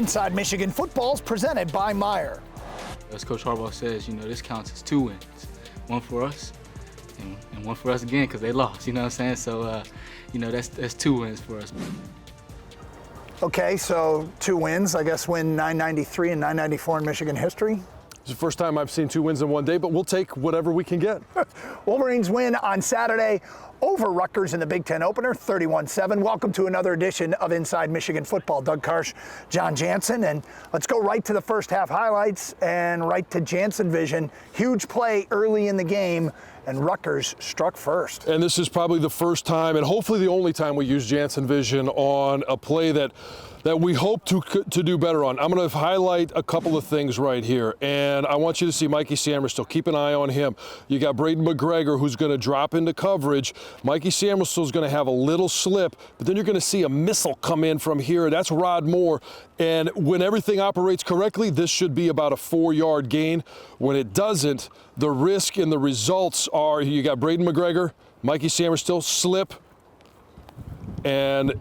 Inside Michigan Football is presented by Meyer. As Coach Harbaugh says, this counts as 2 wins. One for us and one for us again because they lost, you know what I'm saying? So, that's 2 wins for us. Okay, so 2 wins, I guess win 993 and 994 in Michigan history. It's the first time I've seen 2 wins in one day, but we'll take whatever we can get. Wolverines win on Saturday over Rutgers in the Big Ten opener, 31-7. Welcome to another edition of Inside Michigan Football. Doug Karsch, John Jansen, and let's go right to the first half highlights and right to Jansen Vision. Huge play early in the game, and Rutgers struck first. And this is probably the first time, and hopefully the only time, we use Jansen Vision on a play that we hope to do better on. I'm going to highlight a couple of things right here, and I want you to see Mikey Samerstill. Keep an eye on him. You got Braden McGregor, who's going to drop into coverage. Mikey Samerstill is going to have a little slip, but then you're going to see a missile come in from here. That's Rod Moore, and when everything operates correctly, this should be about a 4-yard gain. When it doesn't, the risk and the results are, you got Braden McGregor, Mikey Samerstill, slip, and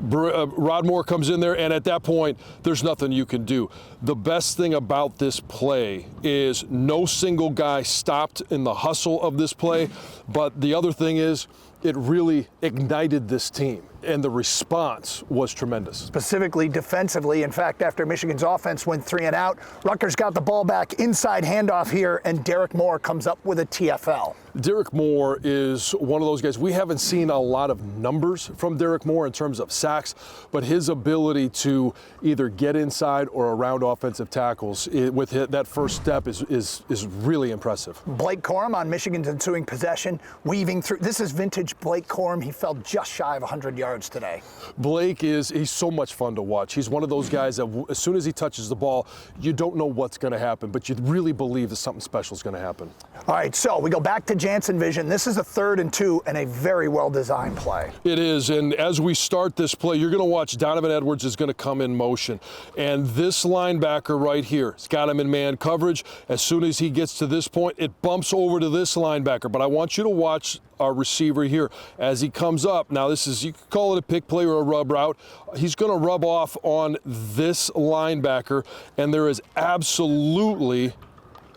Rod Moore comes in there, and at that point, there's nothing you can do. The best thing about this play is no single guy stopped in the hustle of this play, but the other thing is it really ignited this team, and the response was tremendous. Specifically defensively. In fact, after Michigan's offense went 3 and out, Rutgers got the ball back, inside handoff here, and Derek Moore comes up with a TFL. Derek Moore is one of those guys. We haven't seen a lot of numbers from Derek Moore in terms of sacks, but his ability to either get inside or around offensive tackles with that first step is really impressive. Blake Corum on Michigan's ensuing possession, weaving through. This is vintage Blake Corum. He fell just shy of 100 yards today. Blake he's so much fun to watch. He's one of those guys that as soon as he touches the ball, you don't know what's going to happen, but you really believe that something special is going to happen. All right, so we go back to Jansen Vision. This is a 3rd and 2 and a very well-designed play. It is, and as we start this play, you're going to watch Donovan Edwards is going to come in motion. And this linebacker right here, it's got him in man coverage. As soon as he gets to this point, it bumps over to this linebacker. But I want you to watch our receiver here as he comes up. Now this is, you could call it a pick play or a rub route. He's going to rub off on this linebacker, and there is absolutely,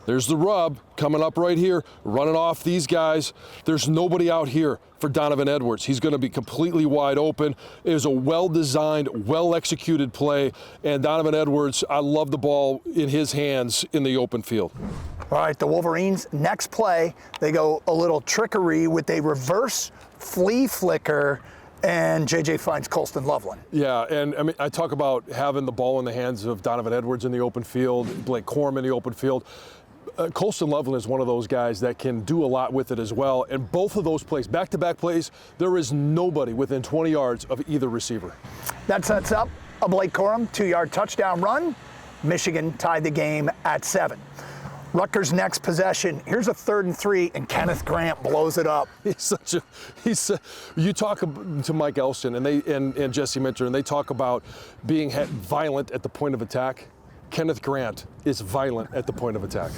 there's the rub coming up right here, running off these guys. There's nobody out here for Donovan Edwards. He's going to be completely wide open. It was a well-designed, well-executed play, and Donovan Edwards, I love the ball in his hands in the open field. All right, the Wolverines, next play, they go a little trickery with a reverse flea flicker, and JJ finds Colston Loveland. Yeah, and I mean, I talk about having the ball in the hands of Donovan Edwards in the open field, Blake Corum in the open field. Colston Loveland is one of those guys that can do a lot with it as well. And both of those plays, back-to-back plays, there is nobody within 20 yards of either receiver. That sets up a Blake Corum 2-yard touchdown run. Michigan tied the game at 7. Rutgers' next possession. Here's a 3rd and 3, and Kenneth Grant blows it up. You talk to Mike Elston and Jesse Minter, and they talk about being violent at the point of attack. Kenneth Grant is violent at the point of attack.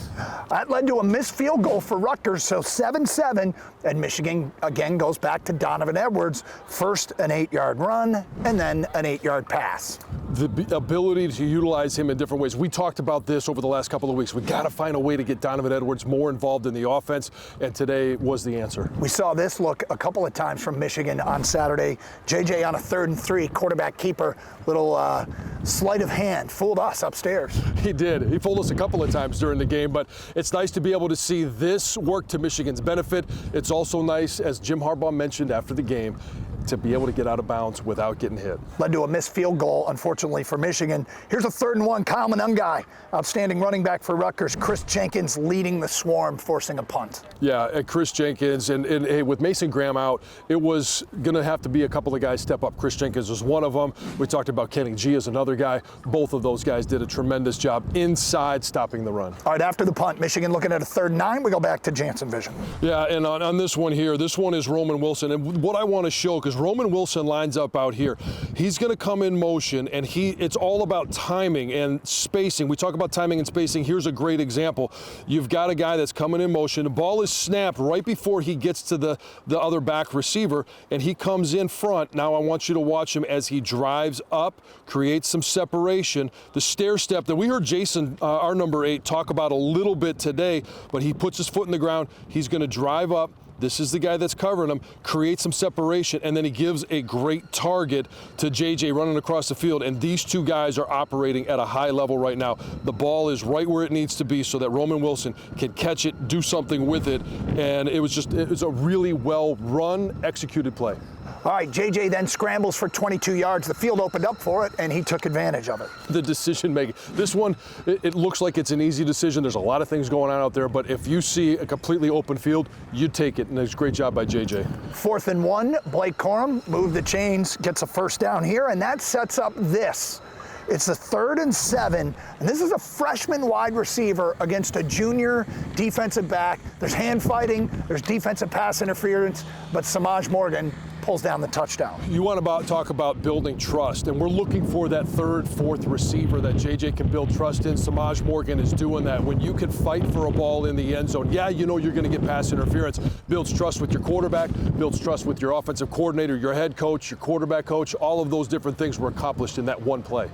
That led to a missed field goal for Rutgers, so 7-7, and Michigan again goes back to Donovan Edwards. First an 8-yard run, and then an 8-yard pass. The ability to utilize him in different ways. We talked about this over the last couple of weeks. We got to find a way to get Donovan Edwards more involved in the offense, and today was the answer. We saw this look a couple of times from Michigan on Saturday. JJ on a 3rd and 3, quarterback keeper, little sleight of hand, fooled us upstairs. He did. He fooled us a couple of times during the game, but it's nice to be able to see this work to Michigan's benefit. It's also nice, as Jim Harbaugh mentioned after the game, to be able to get out of bounds without getting hit. Led to a missed field goal, unfortunately, for Michigan. Here's a 3rd and 1, Kyle Monungai, outstanding running back for Rutgers. Chris Jenkins leading the swarm, forcing a punt. Yeah, Chris Jenkins, and hey, with Mason Graham out, it was going to have to be a couple of guys step up. Chris Jenkins was one of them. We talked about Kenny G as another guy. Both of those guys did a tremendous job inside stopping the run. All right, after the punt, Michigan looking at a 3rd and 9. We go back to Jansen Vision. Yeah, and on this one here, this one is Roman Wilson. And what I want to show, because as Roman Wilson lines up out here, he's going to come in motion, and it's all about timing and spacing. We talk about timing and spacing. Here's a great example. You've got a guy that's coming in motion. The ball is snapped right before he gets to the other back receiver, and he comes in front. Now I want you to watch him as he drives up, creates some separation. The stair step that we heard Jason, our number 8, talk about a little bit today, but he puts his foot in the ground. He's going to drive up. This is the guy that's covering him, creates some separation, and then he gives a great target to JJ running across the field. And these two guys are operating at a high level right now. The ball is right where it needs to be so that Roman Wilson can catch it, do something with it. And it was a really well run, executed play. All right, JJ then scrambles for 22 yards. The field opened up for it, and he took advantage of it. The decision making. This one, it looks like it's an easy decision. There's a lot of things going on out there, but if you see a completely open field, you take it, and it's a great job by JJ. 4th and 1, Blake Corum moved the chains, gets a first down here, and that sets up this. It's a 3rd and 7, and this is a freshman wide receiver against a junior defensive back. There's hand fighting, there's defensive pass interference, but Samaj Morgan pulls down the touchdown. You want to talk about building trust, and we're looking for that 3rd, 4th receiver that JJ can build trust in. Samaj Morgan is doing that. When you can fight for a ball in the end zone, yeah, you know you're going to get pass interference. Builds trust with your quarterback, builds trust with your offensive coordinator, your head coach, your quarterback coach. All of those different things were accomplished in that one play.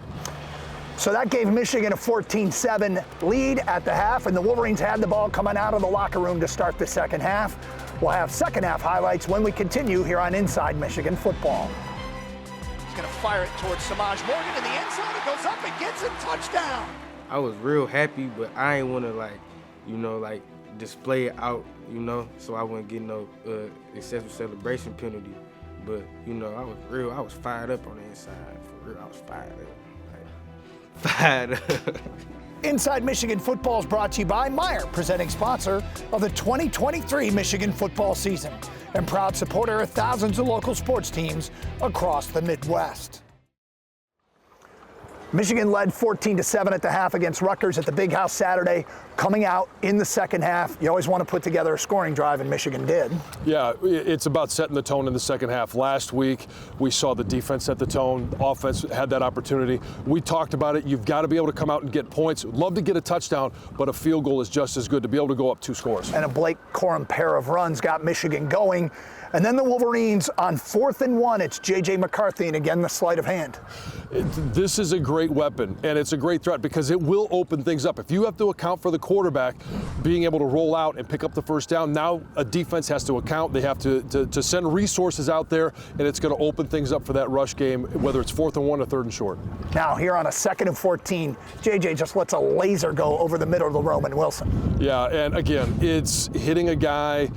So that gave Michigan a 14-7 lead at the half, and the Wolverines had the ball coming out of the locker room to start the second half. We'll have second half highlights when we continue here on Inside Michigan Football. He's going to fire it towards Samaj Morgan in the end zone. It goes up and gets him, touchdown. I was real happy, but I ain't want to display it out, so I wouldn't get no excessive celebration penalty. But, I was fired up on the inside. For real, I was fired up. Inside Michigan Football is brought to you by Meijer, presenting sponsor of the 2023 Michigan football season and proud supporter of thousands of local sports teams across the Midwest. Michigan led 14-7 at the half against Rutgers at the Big House Saturday. Coming out in the second half, you always want to put together a scoring drive, and Michigan did. Yeah, it's about setting the tone in the second half. Last week, we saw the defense set the tone. The offense had that opportunity. We talked about it. You've got to be able to come out and get points. Love to get a touchdown, but a field goal is just as good to be able to go up 2 scores. And a Blake Corum pair of runs got Michigan going. And then the Wolverines on 4th and 1, it's J.J. McCarthy, and again, the sleight of hand. This is a great weapon, and it's a great threat because it will open things up. If you have to account for the quarterback being able to roll out and pick up the first down, now a defense has to account. They have to send resources out there, and it's going to open things up for that rush game, whether it's 4th and 1 or 3rd and short. Now here on a 2nd and 14, J.J. just lets a laser go over the middle of Roman Wilson. Yeah, and again, it's hitting a guy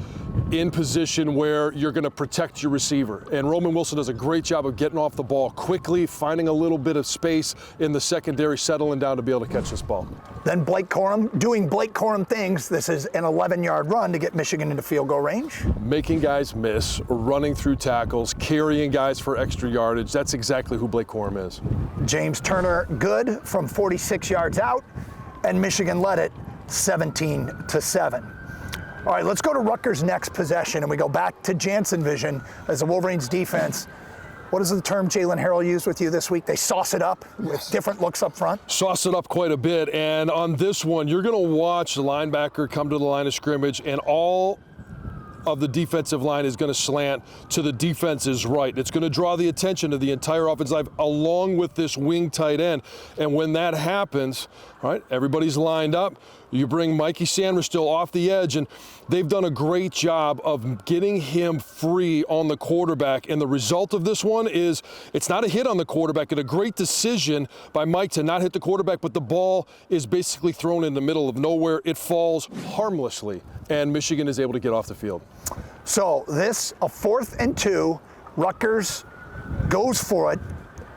in position where you're going to protect your receiver. And Roman Wilson does a great job of getting off the ball quickly, finding a little bit of space in the secondary, settling down to be able to catch this ball. Then Blake Corum doing Blake Corum things. This is an 11-yard run to get Michigan into field goal range. Making guys miss, running through tackles, carrying guys for extra yardage. That's exactly who Blake Corum is. James Turner good from 46 yards out, and Michigan led it 17-7. All right, let's go to Rutgers' next possession, and we go back to Jansen vision as the Wolverines defense. What is the term Jalen Harrell used with you this week? They sauce it up with different looks up front? Sauce it up quite a bit, and on this one, you're going to watch the linebacker come to the line of scrimmage, and all of the defensive line is going to slant to the defense's right. It's going to draw the attention of the entire offensive line along with this wing tight end. And when that happens, all right, everybody's lined up. You bring Mikey Sanders still off the edge, and they've done a great job of getting him free on the quarterback. And the result of this one is it's not a hit on the quarterback. It's a great decision by Mike to not hit the quarterback, but the ball is basically thrown in the middle of nowhere. It falls harmlessly, and Michigan is able to get off the field. So this, a 4th and 2, Rutgers goes for it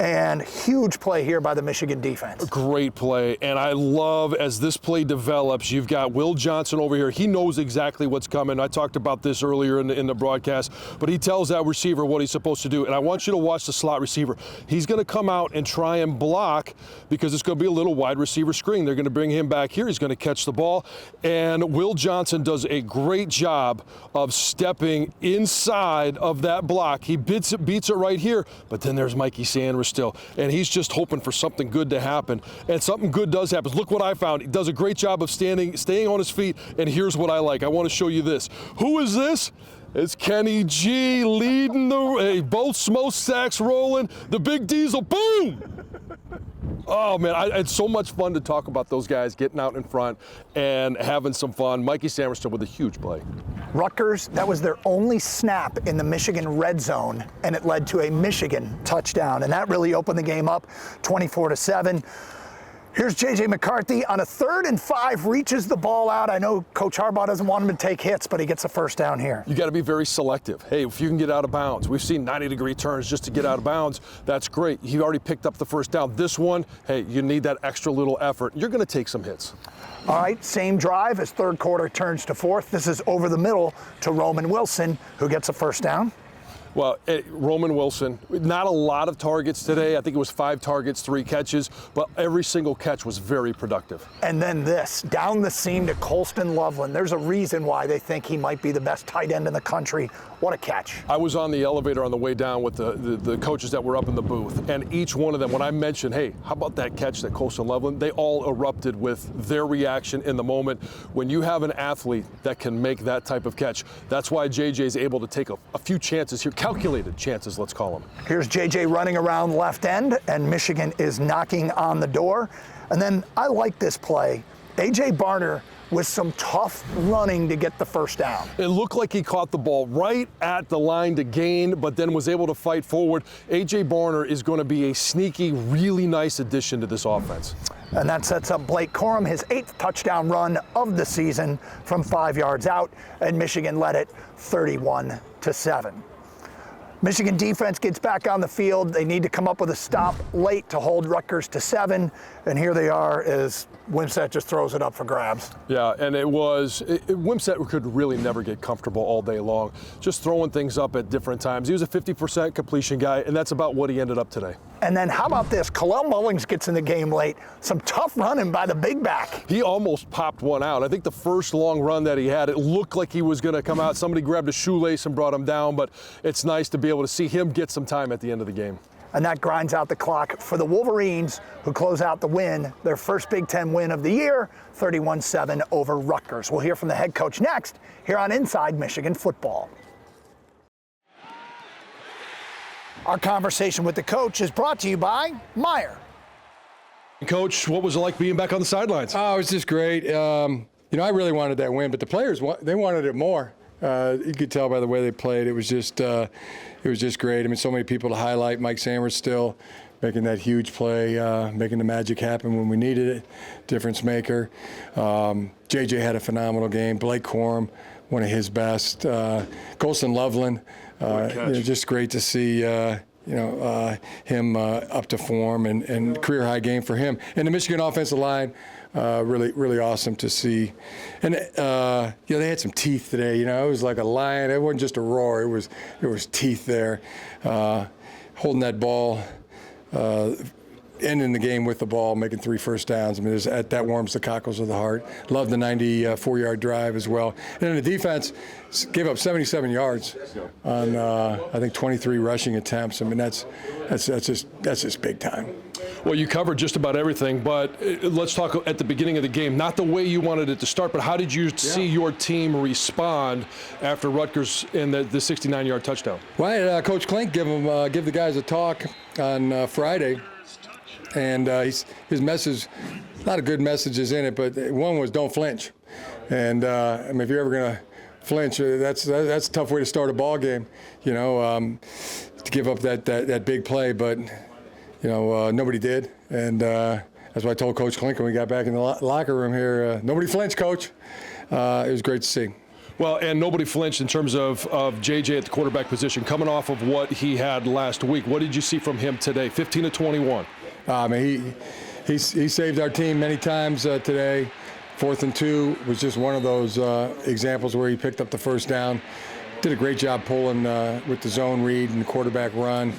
And huge play here by the Michigan defense. Great play, and I love as this play develops, you've got Will Johnson over here. He knows exactly what's coming. I talked about this earlier in the broadcast, but he tells that receiver what he's supposed to do. And I want you to watch the slot receiver. He's going to come out and try and block because it's going to be a little wide receiver screen. They're going to bring him back here. He's going to catch the ball. And Will Johnson does a great job of stepping inside of that block. He beats it right here, but then there's Mikey Sanders still, and he's just hoping for something good to happen, and something good does happen. Look what I found. He does a great job of staying on his feet, and here's what I like. I want to show you this. Who is this? It's Kenny G leading both smokestacks rolling, the big diesel, boom! Oh, man, it's so much fun to talk about those guys getting out in front and having some fun. Mikey Sanders with a huge play. Rutgers, that was their only snap in the Michigan red zone, and it led to a Michigan touchdown, and that really opened the game up 24-7. Here's J.J. McCarthy on a 3rd and 5, reaches the ball out. I know Coach Harbaugh doesn't want him to take hits, but he gets a first down here. You got to be very selective. Hey, if you can get out of bounds, we've seen 90-degree turns just to get out of bounds. That's great. He already picked up the first down. This one, hey, you need that extra little effort. You're going to take some hits. All right, same drive as third quarter turns to fourth. This is over the middle to Roman Wilson, who gets a first down. Well, Roman Wilson, not a lot of targets today. I think it was 5 targets, 3 catches, but every single catch was very productive. And then this, down the seam to Colston Loveland. There's a reason why they think he might be the best tight end in the country. What a catch. I was on the elevator on the way down with the coaches that were up in the booth, and each one of them, when I mentioned, hey, how about that catch that Colston Loveland, they all erupted with their reaction in the moment. When you have an athlete that can make that type of catch, that's why JJ is able to take a few chances here, calculated chances, let's call them. Here's JJ running around left end, and Michigan is knocking on the door. And then I like this play. A.J. Barner with some tough running to get the first down. It looked like he caught the ball right at the line to gain, but then was able to fight forward. A.J. Barner is going to be a sneaky, really nice addition to this offense. And that sets up Blake Corum, his 8th touchdown run of the season from 5 yards out, and Michigan led it 31-7. Michigan defense gets back on the field. They need to come up with a stop late to hold Rutgers to 7, and here they are as Wimsatt just throws it up for grabs. Yeah, and Wimsatt could really never get comfortable all day long, just throwing things up at different times. He was a 50% completion guy, and that's about what he ended up today. And then how about this? Kalel Mullings gets in the game late. Some tough running by the big back. He almost popped one out. I think the first long run that he had, it looked like he was going to come out. Somebody grabbed a shoelace and brought him down, but it's nice to be able to see him get some time at the end of the game. And that grinds out the clock for the Wolverines, who close out the win, their first Big Ten win of the year, 31-7 over Rutgers. We'll hear from the head coach next here on Inside Michigan Football. Our conversation with the coach is brought to you by Meijer. Coach, what was it like being back on the sidelines? Oh, it was just great. I really wanted that win, but the players, they wanted it more. You could tell by the way they played. It was just great. I mean, so many people to highlight. Mike Sanders still making that huge play, making the magic happen when we needed it. Difference maker. JJ had a phenomenal game. Blake Corum, one of his best. Colston Loveland, just great to see. Him up to form and career high game for him. And the Michigan offensive line, really awesome to see. And they had some teeth today. It was like a lion. It wasn't just a roar. There was teeth there, holding that ball, ending the game with the ball, making 3 first downs. I mean, that warms the cockles of the heart. Love the 94-yard drive as well. And then the defense gave up 77 yards on I think 23 rushing attempts. I mean, that's just big time. Well, you covered just about everything, but let's talk at the beginning of the game. Not the way you wanted it to start, but how did you see your team respond after Rutgers in the 69-yard touchdown? Well, Coach Klink give the guys a talk on Friday. And his message, a lot of good messages in it, but one was don't flinch. And if you're ever going to flinch, that's a tough way to start a ball game, to give up that big play. But, nobody did. And that's why I told Coach Klink when we got back in the locker room here, nobody flinched, Coach. It was great to see. Well, and nobody flinched in terms of JJ at the quarterback position, coming off of what he had last week. What did you see from him today? 15 to 21. He saved our team many times today. 4th and 2 was just one of those examples where he picked up the first down. Did a great job pulling with the zone read and quarterback run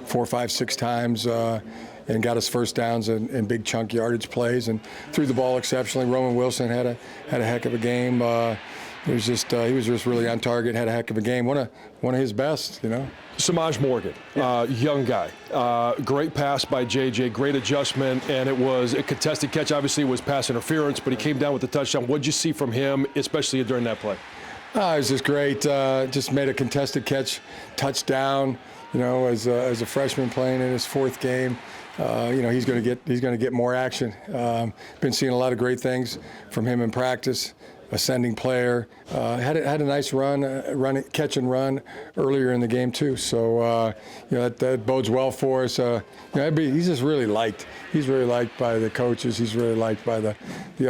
4, 5, 6 times and got us first downs and big chunk yardage plays and threw the ball exceptionally. Roman Wilson had a heck of a game. He was just really on target, had a heck of a game. One of his best, you know. Samaj Morgan, young guy. Great pass by JJ, great adjustment, and it was a contested catch. Obviously, it was pass interference, but he came down with the touchdown. What did you see from him, especially during that play? It was just great. Just made a contested catch, touchdown. You know, as a freshman playing in his 4th game, you know he's going to get more action. Been seeing a lot of great things from him in practice. Ascending player, had a nice run, catch and run earlier in the game too. So you know that bodes well for us. You know, he's just really liked. He's really liked by the coaches. He's really liked by the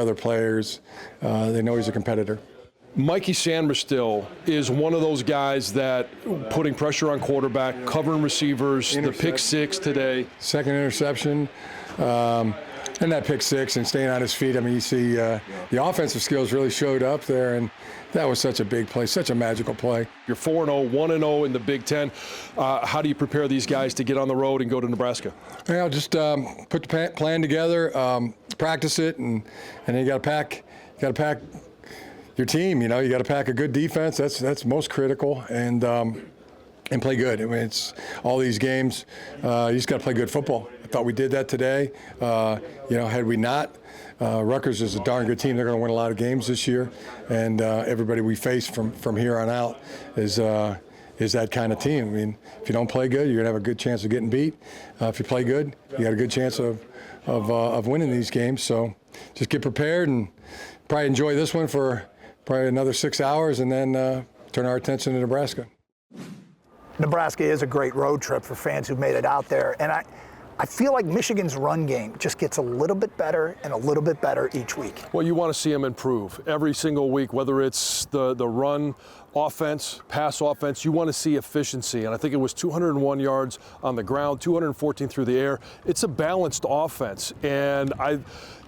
other players. They know he's a competitor. Mikey Sanders is one of those guys that putting pressure on quarterback, covering receivers, the pick 6 today. Second interception. And that pick 6 and staying on his feet. I mean, you see the offensive skills really showed up there, and that was such a big play, such a magical play. You're 4-0, 1-0 in the Big Ten. How do you prepare these guys to get on the road and go to Nebraska? Yeah, just put the plan together, practice it, and then you got to pack your team. You know, you got to pack a good defense. That's most critical, and play good. I mean, it's all these games. You just got to play good football. I thought we did that today. You know, had we not, Rutgers is a darn good team. They're going to win a lot of games this year, and everybody we face from here on out is that kind of team. I mean, if you don't play good, you're going to have a good chance of getting beat. If you play good, you got a good chance of winning these games. So just get prepared and probably enjoy this one for probably another 6 hours, and then turn our attention to Nebraska. Nebraska is a great road trip for fans who've made it out there, and I feel like Michigan's run game just gets a little bit better and a little bit better each week. Well, you want to see them improve every single week, whether it's the run offense, pass offense. You want to see efficiency, and I think it was 201 yards on the ground, 214 through the air. It's a balanced offense, and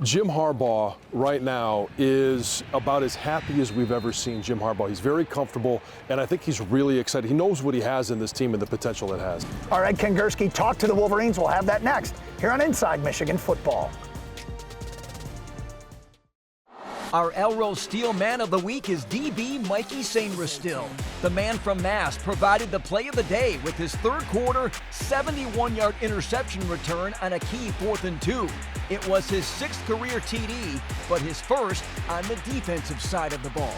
Jim Harbaugh right now is about as happy as we've ever seen Jim Harbaugh. He's very comfortable, and I think he's really excited. He knows what he has in this team and the potential it has. All right, Ken Gursky, talk to the Wolverines. We'll have that next here on Inside Michigan Football. Our Elrose Steel Man of the Week is DB Mikey Sainristil. The man from Mass provided the play of the day with his 3rd quarter 71-yard interception return on a key 4th and 2. It was his 6th career TD, but his first on the defensive side of the ball.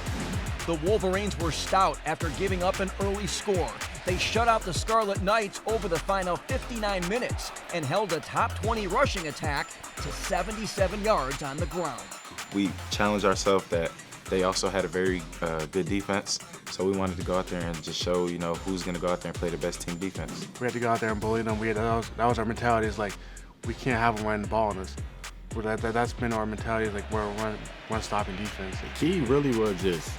The Wolverines were stout after giving up an early score. They shut out the Scarlet Knights over the final 59 minutes and held a top 20 rushing attack to 77 yards on the ground. We challenged ourselves that they also had a very good defense, so we wanted to go out there and just show, you know, who's going to go out there and play the best team defense. We had to go out there and bully them. That was our mentality. It's like, we can't have them running the ball on us. That's been our mentality, like we're run stopping defense. The key really was just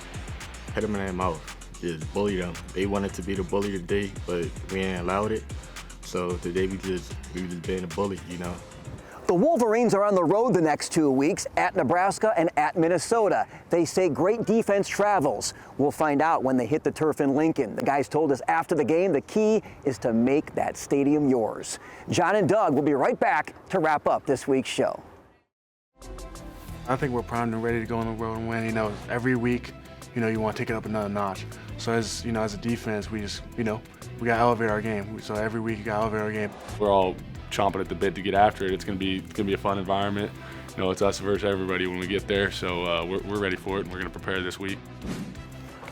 hit them in their mouth, just bully them. They wanted to be the bully today, but we ain't allowed it. So today we just being a bully, you know. The Wolverines are on the road the next 2 weeks at Nebraska and at Minnesota. They say great defense travels. We'll find out when they hit the turf in Lincoln. The guys told us after the game the key is to make that stadium yours. John and Doug will be right back to wrap up this week's show. I think we're primed and ready to go on the road and win. You know, every week, you know, you want to take it up another notch. So as you know, as a defense, we just, you know, we got to elevate our game. So every week, you got to elevate our game. We're all chomping at the bit to get after it. It's gonna be a fun environment. You know, it's us versus everybody when we get there. So we're ready for it, and we're gonna prepare this week.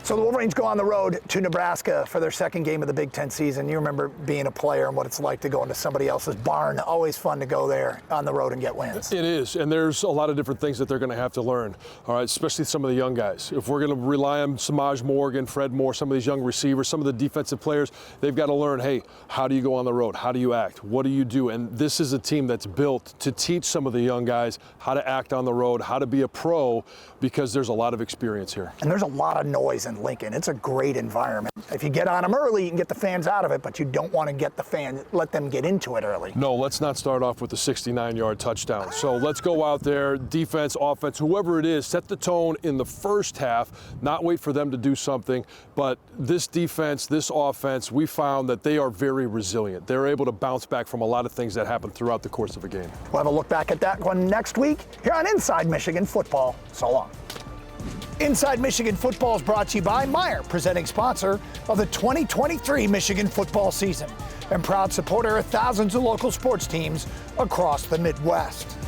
So the Wolverines go on the road to Nebraska for their 2nd game of the Big Ten season. You remember being a player and what it's like to go into somebody else's barn. Always fun to go there on the road and get wins. It is, and there's a lot of different things that they're going to have to learn, all right, especially some of the young guys. If we're going to rely on Samaj Morgan, Fred Moore, some of these young receivers, some of the defensive players, they've got to learn, hey, how do you go on the road? How do you act? What do you do? And this is a team that's built to teach some of the young guys how to act on the road, how to be a pro, because there's a lot of experience here. And there's a lot of noise in around Lincoln. It's a great environment. If you get on them early, you can get the fans out of it, but you don't want to let them get into it early. No, let's not start off with the 69-yard touchdown. So let's go out there, defense, offense, whoever it is, set the tone in the first half, not wait for them to do something. But this defense, this offense, we found that they are very resilient. They're able to bounce back from a lot of things that happen throughout the course of a game. We'll have a look back at that one next week here on Inside Michigan Football. So long. Inside Michigan Football is brought to you by Meijer, presenting sponsor of the 2023 Michigan football season and proud supporter of thousands of local sports teams across the Midwest.